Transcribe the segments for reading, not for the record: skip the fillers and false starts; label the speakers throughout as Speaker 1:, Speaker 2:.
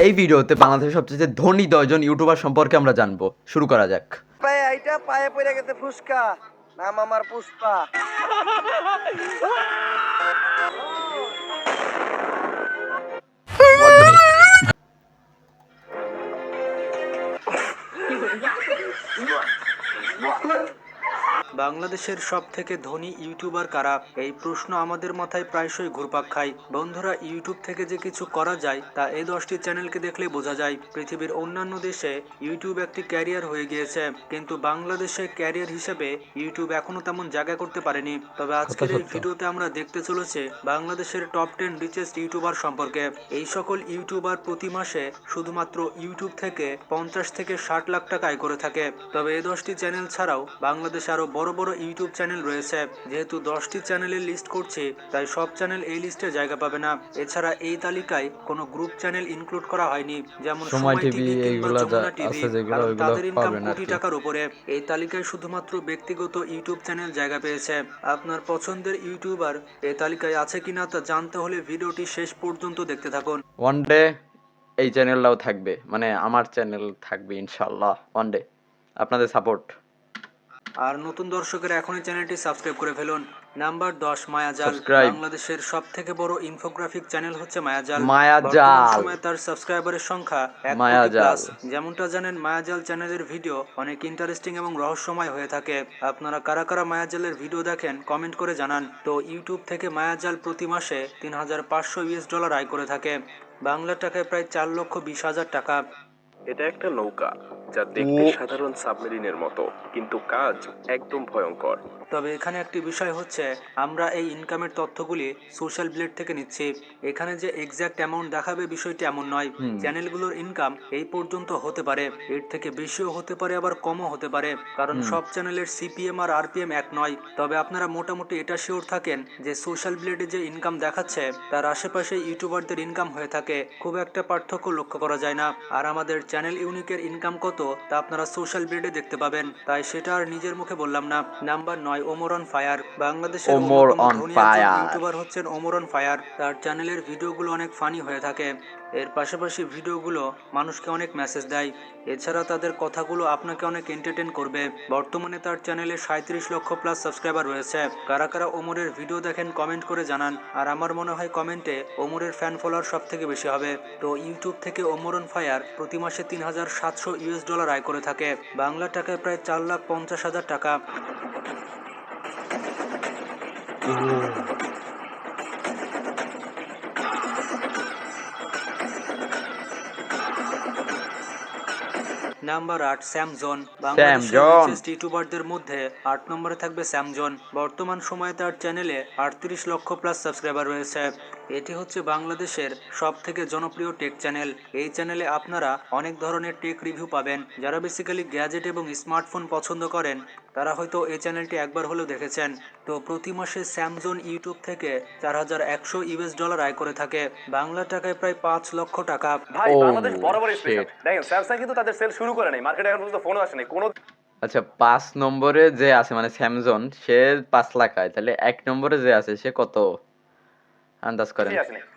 Speaker 1: এই ভিডিওতে বাংলাদেশের সবচেয়ে ধনী 10জন ইউটিউবার সম্পর্কে আমরা জানবো। শুরু করা যাক।
Speaker 2: পায়ে আইটা পায়ে পড়ে গেছে ফুসকা, নাম আমার পুষ্পা।
Speaker 3: বাংলাদেশের সব থেকে ধনী ইউটিউবার কারা? এই প্রশ্ন আমাদের মাথায় প্রায়শই ঘুরপাক খায়। বন্ধুরা, ইউটিউব থেকে যে কিছু করা যায় তা এই 10টি চ্যানেলকে দেখলে বোঝা যায়। পৃথিবীর অন্যান্য দেশে ইউটিউব একটি ক্যারিয়ার হয়ে গিয়েছে, কিন্তু বাংলাদেশে ক্যারিয়ার হিসেবে ইউটিউব এখনো তেমন জায়গা করতে পারেনি। তবে আজকের এই ভিডিওতে আমরা দেখতে চলেছে বাংলাদেশের টপ 10 রিচেস্ট ইউটিউবার সম্পর্কে। এই সকল ইউটিউবার প্রতি মাসে শুধুমাত্র ইউটিউব থেকে 50 থেকে 60 লাখ টাকা আয় করে থাকে। তবে এই 10টি চ্যানেল ছাড়াও বাংলাদেশে আরো বড় বড় ইউটিউব চ্যানেল রয়েছে। যেহেতু 10টি চ্যানেলের লিস্ট করছি, তাই সব চ্যানেল এই লিস্টে জায়গা পাবে না। এছাড়া এই তালিকায় কোনো গ্রুপ চ্যানেল ইনক্লুড করা হয়নি, যেমন সময় টিভি কিংবা যমুনা টিভি, কারণ তাদের ইনকাম কোটি টাকার উপরে। এই তালিকায় শুধুমাত্র ব্যক্তিগত ইউটিউব চ্যানেল জায়গা পেয়েছে। আপনার পছন্দের ইউটিউবার এই তালিকায় আছে কিনা তা জানতে হলে ভিডিওটি শেষ পর্যন্ত দেখতে থাকুন।
Speaker 1: ওয়ান ডে এই চ্যানেলটাও থাকবে, মানে আমার চ্যানেল থাকবে ইনশাআল্লাহ ওয়ান ডে। আপনাদের সাপোর্ট।
Speaker 3: আর নতুন দর্শকেরা এখনই চ্যানেলটি সাবস্ক্রাইব করে ফেলুন। নাম্বার 10, মায়াজাল। বাংলাদেশের সব থেকে বড় ইনফোগ্রাফিক চ্যানেল হচ্ছে মায়াজাল। বর্তমান সময়ে তার সাবস্ক্রাইবারের সংখ্যা 1 কোটি প্লাস। যেমনটা জানেন, মায়াজাল চ্যানেলের ভিডিও অনেক ইন্টারেস্টিং এবং রহস্যময় হয়ে থাকে। আপনারা কারা কারা মায়াজালের ভিডিও দেখেন কমেন্ট করে জানান। তো ইউটিউব থেকে মায়াজাল প্রতি মাসে $3,500 আয় করে থাকে, বাংলা টাকায় প্রায় 4,20,000 টাকা।
Speaker 4: এটা একটা নৌকা যা দেখতে সাধারণ সাবমেরিনের মতো, কিন্তু কাজ একদম ভয়ঙ্কর।
Speaker 3: তবে এখানে একটি বিষয় হচ্ছে, আমরা এই ইনকামের তথ্যগুলি সোশ্যাল ব্লেড থেকে নিচ্ছি। এখানে যে এক্সাক্ট অ্যামাউন্ট দেখাবে বিষয়টি এমন নয়। চ্যানেলগুলোর ইনকাম এই পর্যন্ত হতে পারে, এর থেকে বেশিও হতে পারে, আবার কমও হতে পারে, কারণ সব চ্যানেলের সিপিএম আর আরপিএম এক নয়। তবে আপনারা মোটামুটি এটা শিওর থাকেন যে সোশ্যাল ব্লেডে যে ইনকাম দেখাচ্ছে তার আশেপাশে ইউটিউবারদের ইনকাম হয়ে থাকে, খুব একটা পার্থক্য লক্ষ্য করা যায় না। আর আমাদের চ্যানেল ইউনিকের ইনকাম কত তা আপনারা সোশ্যাল ব্লেডে দেখতে পাবেন, তাই সেটা আর নিজের মুখে বললাম না। Number 9, Omar on fire. বাংলাদেশের অন্যতম ধনী একজন ইউটিউবার হচ্ছেন ওমর অন ফায়ার। তার চ্যানেলের ভিডিওগুলো অনেক ফানি হয়ে থাকে। এর পাশাপাশি ভিডিওগুলো মানুষকে অনেক মেসেজ দেয়। এছাড়া তাদের কথাগুলো আপনাকে অনেক এন্টারটেইন করবে। বর্তমানে তার চ্যানেলে 37 লক্ষ প্লাস সাবস্ক্রাইবার রয়েছে। কারা কারা ওমরের ভিডিও দেখেন কমেন্ট করে জানান। আর আমার মনে হয় কমেন্টে ওমরের ফ্যান ফলোয়ার সব থেকে বেশি হবে। তো ইউটিউব থেকে ওমর অন ফায়ার প্রতি মাসে $3,700 আয় করে থাকে, বাংলা টাকায় প্রায় 4,50,000 টাকা। নাম্বার 8, স্যামজন। বাংলাদেশের রিচেস্ট ইউটিউবারদের মধ্যে 8 নম্বরে থাকবে স্যামজন। বর্তমান সময়ে তার চ্যানেলে 38 লক্ষ প্লাস সাবস্ক্রাইবার রয়েছে। এটি হচ্ছে বাংলাদেশের সব থেকে জনপ্রিয় টেক চ্যানেল। এই চ্যানেলে আপনারা অনেক ধরনের টেক রিভিউ পাবেন। যারা বেসিক্যালি গ্যাজেট এবং স্মার্টফোন পছন্দ করেন তারা হয়তো এই চ্যানেলটি একবার হলেও দেখেছেন। তো প্রতি মাসে স্যামজন ইউটিউব থেকে $4,100 আয় করে থাকে, বাংলা টাকায় প্রায় 5 লক্ষ টাকা।
Speaker 4: ভাই, বাংলাদেশ বরাবর স্পেশাল। দেখেন, স্যামসাং কিন্তু তাদের সেল শুরু করে নাই, মার্কেটে এখন পর্যন্ত ফোনও আসেনি কোনো।
Speaker 1: আচ্ছা, 5 নম্বরে যে আছে মানে স্যামসং, সে 5 লাখ আয়, তাহলে 1 নম্বরে যে আছে সে কত আন্দাজ করেন?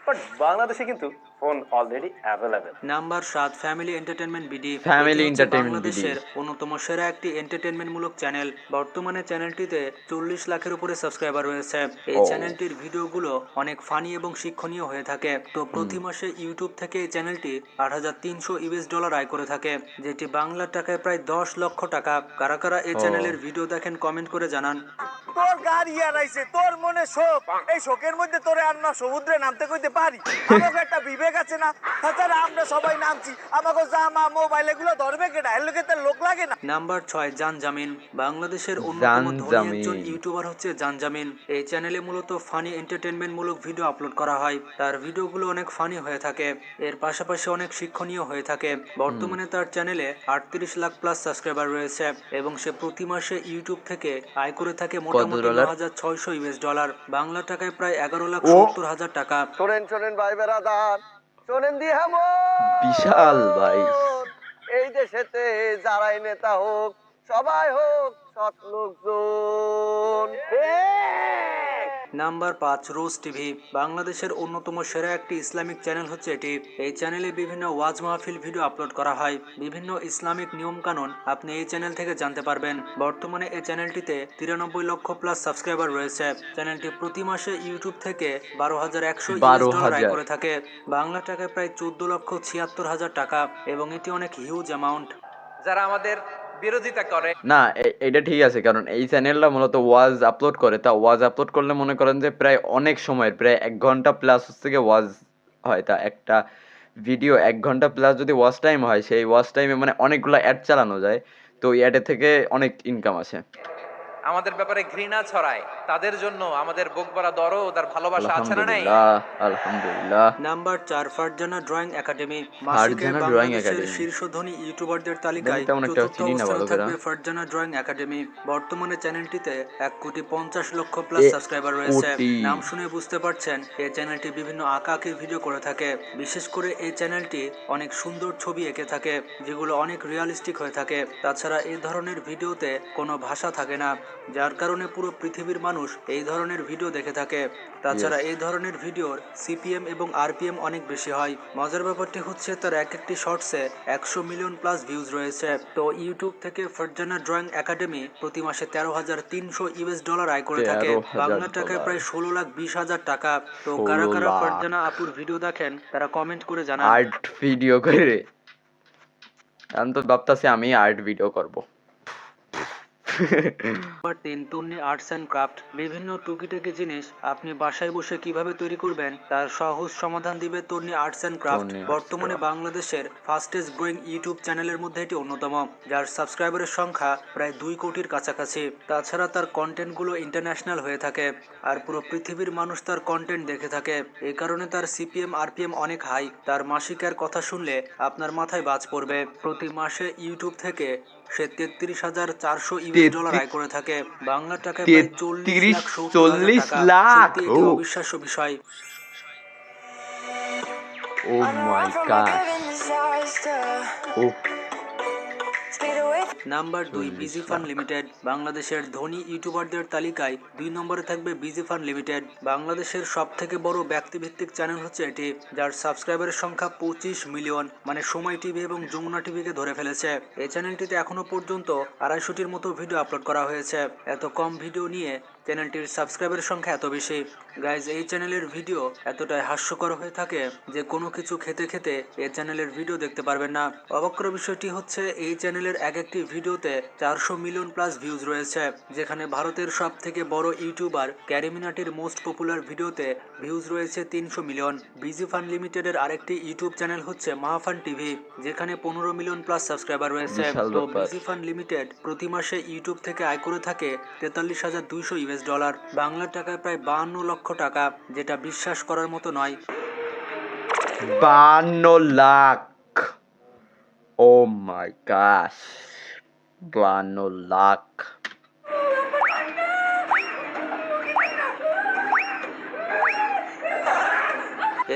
Speaker 4: বাট বাংলাদেশে কিন্তু phone already available.
Speaker 3: Number 7, family entertainment BD.
Speaker 1: Family
Speaker 3: এটি হচ্ছে
Speaker 1: এন্টারটেইনমেন্ট বিডি
Speaker 3: বাংলাদেশের অন্যতম সেরা একটি এন্টারটেইনমেন্ট মূলক চ্যানেল। বর্তমানে চ্যানেলটিতে 40 লাখের উপরে সাবস্ক্রাইবার রয়েছে। এই চ্যানেলটির ভিডিওগুলো অনেক ফানি এবং শিক্ষণীয় হয়ে থাকে। তো প্রতি মাসে ইউটিউব থেকে এই চ্যানেলটি $8,300 আয় করে থাকে, যেটি বাংলা টাকায় প্রায় 10 লক্ষ টাকা। কারা কারা এই চ্যানেলের ভিডিও দেখেন কমেন্ট করে জানান।
Speaker 2: তোর গাড়ি আনাইছে, তোর মনে শোক, এই শোকের মধ্যে তোরে আর না সমুদ্রে নামতে কইতে পারি? আমাকে একটা বিবেক আছে না? তাছাড়া আমরা সবাই নামছি, আমাকে জামা মোবাইল এগুলো ধরবে কেনা? এর লোকে তার লোক লাগে না?
Speaker 3: নাম্বার 6, জানজামিন। বাংলাদেশের অন্যতম ধনী একজন ইউটিউবার হচ্ছে জানজামিন। এই চ্যানেলে মূলত ফানি এন্টারটেইনমেন্ট মূলক ভিডিও আপলোড করা হয়। তার ভিডিওগুলো অনেক ফানি হয়ে থাকে, এর পাশাপাশি অনেক শিক্ষণীয় হয়ে থাকে। বর্তমানে তার চ্যানেলে 38 লাখ প্লাস সাবস্ক্রাইবার রয়েছে এবং সে প্রতি মাসে ইউটিউব থেকে আয় করে থাকে মোটামুটি $9,600, বাংলা টাকায় প্রায় 11,70,000 টাকা।
Speaker 2: শোনেন ভাই বেড়াদার, শোনেন দিয়ে
Speaker 1: বিশাল ভাই।
Speaker 2: এই দেশেতে যারাই নেতা হোক, সবাই হোক সৎ লোকজন।
Speaker 3: নাম্বার 5 রোজ টিভি। বাংলাদেশের অন্যতম সেরা একটি ইসলামিক চ্যানেল হচ্ছে এটি। এই চ্যানেলে বিভিন্ন ওয়াজ মাহফিল ভিডিও আপলোড করা হয়। বিভিন্ন ইসলামিক নিয়ম কানুন আপনি এই চ্যানেল থেকে জানতে পারবেন। বর্তমানে এই চ্যানেলটিতে 93 লক্ষ প্লাস সাবস্ক্রাইবার রয়েছে। চ্যানেলটি প্রতি মাসে ইউটিউব থেকে 12,100 US ডলার আয়
Speaker 1: 12,000
Speaker 3: করে থাকে। বাংলা টাকায় প্রায় 14,76,000 টাকা এবং এটি অনেক হিউজ অ্যামাউন্ট।
Speaker 5: যারা আমাদের বিরোধিতা করে।
Speaker 1: না এটা ঠিক আছে, কারণ এই চ্যানেলটা মূলত ওয়াজ আপলোড করে। তা ওয়াজ আপলোড করলে মনে করেন যে প্রায় অনেক সময়ের, প্রায় 1 ঘন্টা প্লাস থেকে ওয়াজ হয়। তা একটা ভিডিও 1 ঘন্টা প্লাস যদি ওয়াচ টাইম হয়, সেই ওয়াচ টাইমে মানে অনেকগুলো অ্যাড চালানো যায়। তো এই অ্যাডের থেকে অনেক ইনকাম আসে।
Speaker 5: আমাদের ব্যাপারে ঘৃণা ছড়ায়, তাদের জন্য আমাদের বুক ভরা দরদ আর ভালোবাসা আছে না নাই?
Speaker 1: আলহামদুলিল্লাহ, আলহামদুলিল্লাহ।
Speaker 3: Number 4 Farzana drawing academy. মাসিকের
Speaker 1: ফারজানা ড্রয়িং
Speaker 3: বাংলাদেশের
Speaker 1: একাডেমি।
Speaker 3: শীর্ষ ধনী ইউটিউবারদের তালিকায়
Speaker 1: তেমন একটা
Speaker 3: চতুর্থ
Speaker 1: চিনি না
Speaker 3: অবস্থানে
Speaker 1: ভালো করে।
Speaker 3: থাকবে ফারজানা ড্রয়িং একাডেমি। বর্তমানে চ্যানেলটিতে 1,50,00,000 প্লাস
Speaker 1: 1
Speaker 3: সাবস্ক্রাইবার রয়েছে।
Speaker 1: কোটি।
Speaker 3: নাম শুনে বুঝতে পারছেন এই চ্যানেলটি বিভিন্ন আঁকাআঁকির ভিডিও করে থাকে। বিশেষ করে এই চ্যানেলটি অনেক সুন্দর ছবি এঁকে থাকে, যেগুলো অনেক রিয়ালিস্টিক হয়ে থাকে। তাছাড়া এই ধরনের ভিডিওতে কোনো ভাষা থাকে না, যার কারণে পুরো পৃথিবীর মানুষ এই ধরনের ভিডিও দেখে থাকে। তাছাড়া
Speaker 1: Yes.
Speaker 3: এই ধরনের ভিডিওর সিপিএম এবং আরপিএম অনেক বেশি হয়। মজার ব্যাপারটি হচ্ছে তার এক একটি শর্টসে 100 মিলিয়ন প্লাস ভিউজ রয়েছে। তো ইউটিউব থেকে ফারজানা ড্রয়িং একাডেমি প্রতি মাসে 13,300 US ডলার আয় করে থাকে।
Speaker 1: 13,000
Speaker 3: বাংলা টাকায়
Speaker 1: ডলার।
Speaker 3: প্রায় 16,20,000 টাকা। তো কারা
Speaker 1: 16
Speaker 3: কারা
Speaker 1: লাখ।
Speaker 3: ফারজানা আপুর ভিডিও দেখেন তারা কমেন্ট করে জানান।
Speaker 1: আর্ট ভিডিও করে, আমি তো ভাবতাছি আমি আর্ট ভিডিও করব।
Speaker 3: Number 3 Tonni arts and craft. বিভিন্ন টুকিটাকি জিনিস আপনি বাসায় বসে কিভাবে তৈরি করবেন তার সহজ সমাধান দিবে Tonni arts and craft.
Speaker 1: Tonni arts
Speaker 3: বর্তমানে
Speaker 1: ক্রাফট।
Speaker 3: বাংলাদেশের ফাস্টেস্ট গ্রোয়িং ইউটিউব চ্যানেলের মধ্যে এটি অন্যতম, যার সাবস্ক্রাইবারের সংখ্যা প্রায় 2 কোটির কাছাকাছি। তাছাড়া তার কন্টেন্টগুলো ইন্টারন্যাশনাল হয়ে থাকে আর পুরো পৃথিবীর মানুষ তার কন্টেন্ট দেখে থাকে। এই কারণে তার সিপিএম আরপিএম অনেক হাই। তার মাসিকের কথা শুনলে আপনার মাথায় বাজ পড়বে। প্রতি মাসে ইউটিউব থেকে সে 33,400 US ডলার আয় করে থাকে। বাংলা টাকায় প্রায়
Speaker 1: 40
Speaker 3: 40,70,000 টাকা।
Speaker 1: লাখ।
Speaker 3: সত্যি এটি
Speaker 1: ও
Speaker 3: অবিশ্বাস্য বিষয়।
Speaker 1: Oh my god. ও
Speaker 3: নাম্বার 2
Speaker 1: 40
Speaker 3: বিজি ফান
Speaker 1: লাখ।
Speaker 3: লিমিটেড। বাংলাদেশের ধনী ইউটিউবারদের তালিকায় 2 নম্বরে থাকবে বিজি ফান লিমিটেড। বাংলাদেশের সব থেকে বড় ব্যক্তিভিত্তিক চ্যানেল হচ্ছে এটি, যার সাবস্ক্রাইবারের সংখ্যা 25 মিলিয়ন, মানে সময় টিভি এবং যমুনা টিভিকে ধরে ফেলেছে। এই চ্যানেলটিতে এখনো পর্যন্ত 250টির মতো ভিডিও আপলোড করা হয়েছে। এত কম ভিডিও নিয়ে চ্যানেলটির সাবস্ক্রাইবারের সংখ্যা এত বেশি। গাইজ, এই চ্যানেলের ভিডিও এতটাই হাস্যকর হয়ে থাকে যে কোনো কিছু খেতে খেতে এই চ্যানেলের ভিডিও দেখতে পারবেন না। অবাক করা বিষয়টি হচ্ছে এই চ্যানেলের এক একটি ভিডিওতে 400 মিলিয়ন প্লাস ভিউজ রয়েছে, যেখানে ভারতের সব থেকে বড় ইউটিউবার ক্যারিমিনাটির মোস্ট পপুলার ভিডিওতে ভিউজ রয়েছে 300 মিলিয়ন। বিজি ফান লিমিটেডের আরেকটি ইউটিউব চ্যানেল হচ্ছে মাহাফান টিভি, যেখানে 15 মিলিয়ন প্লাস সাবস্ক্রাইবার রয়েছে।
Speaker 1: বিশাল
Speaker 3: তো
Speaker 1: ব্যাপার।
Speaker 3: বিজি ফান লিমিটেড প্রতি মাসে ইউটিউব থেকে আয় করে থাকে 43,200 US ডলার, বাংলা টাকায় প্রায় 52 লক্ষ টাকা, যেটা বিশ্বাস করার মতো নয়।
Speaker 1: 52 লাখ। ও মাই গশ, 52 লাখ।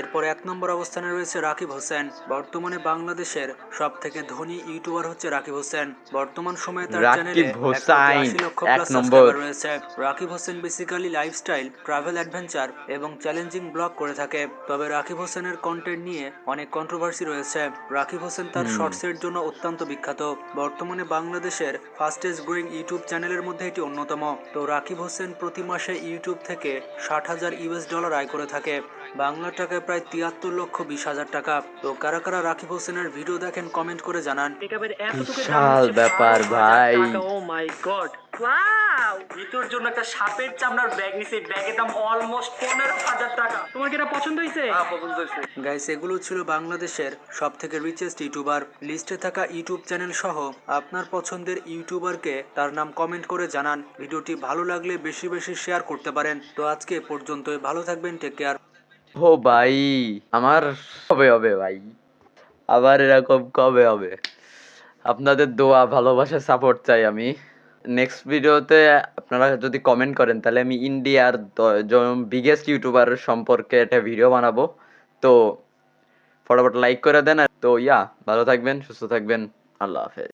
Speaker 3: এরপর 1 নম্বর অবস্থানে রয়েছে রাকিব হোসেন। বর্তমানে বাংলাদেশের সব থেকে ধনী ইউটিউবার হচ্ছে রাকিব হোসেন। বর্তমান সময়ে তার চ্যানেলে
Speaker 1: রাকিব হোসাইন
Speaker 3: 1,80 লক্ষ
Speaker 1: 1
Speaker 3: প্লাস
Speaker 1: নম্বর।
Speaker 3: সাবস্ক্রাইবার রয়েছে। Rakib Hossain basically lifestyle, travel, adventure এবং চ্যালেঞ্জিং ব্লগ করে থাকে। তবে রাকিব হোসেনের কন্টেন্ট নিয়ে অনেক কন্ট্রোভার্সি রয়েছে। রাকিব হোসেন তার শর্টসের জন্য অত্যন্ত বিখ্যাত। বর্তমানে বাংলাদেশের ফাস্টেস্ট গ্রোয়িং ইউটিউব চ্যানেলের মধ্যে এটি অন্যতম। তো রাকিব হোসেন প্রতি মাসে ইউটিউব থেকে 60,000 US ডলার আয় করে থাকে, বাংলা টাকায় প্রায় 73,20,000 টাকা। তো কারা কারা রাকিব হোসেনের ভিডিও দেখেন কমেন্ট করে জানান।
Speaker 1: বিশাল ব্যাপার ভাই।
Speaker 6: ও মাই গড, ওয়াও! ভিতর জন্য একটা সাপের চামড়ার ব্যাগ নিছে, ব্যাগের দাম অলমোস্ট 15,000 টাকা। তোমার কি এটা পছন্দ হয়েছে? হ্যাঁ, পছন্দ হয়েছে।
Speaker 3: গাইস, এগুলো ছিল বাংলাদেশের সব থেকে রিচেস্ট ইউটিউবার। লিস্টে থাকা ইউটিউব চ্যানেল সহ আপনার পছন্দের ইউটিউবারকে তার নাম কমেন্ট করে জানান। ভিডিওটি ভালো লাগলে বেশি বেশি শেয়ার করতে পারেন। তো আজকে এ পর্যন্তই, ভালো থাকবেন, টেক কেয়ার।
Speaker 1: ও ভাই, আমার কবে হবে ভাই, আবার এরকম কবে হবে? আপনাদের দোয়া, ভালোবাসা, সাপোর্ট চাই আমি। নেক্সট ভিডিওতে আপনারা যদি কমেন্ট করেন তাহলে আমি ইন্ডিয়ার বিগেস্ট ইউটিউবার সম্পর্কে একটা ভিডিও বানাবো। তো ফটাফট লাইক করে দেন। তো ভালো থাকবেন, সুস্থ থাকবেন। আল্লাহ হাফেজ।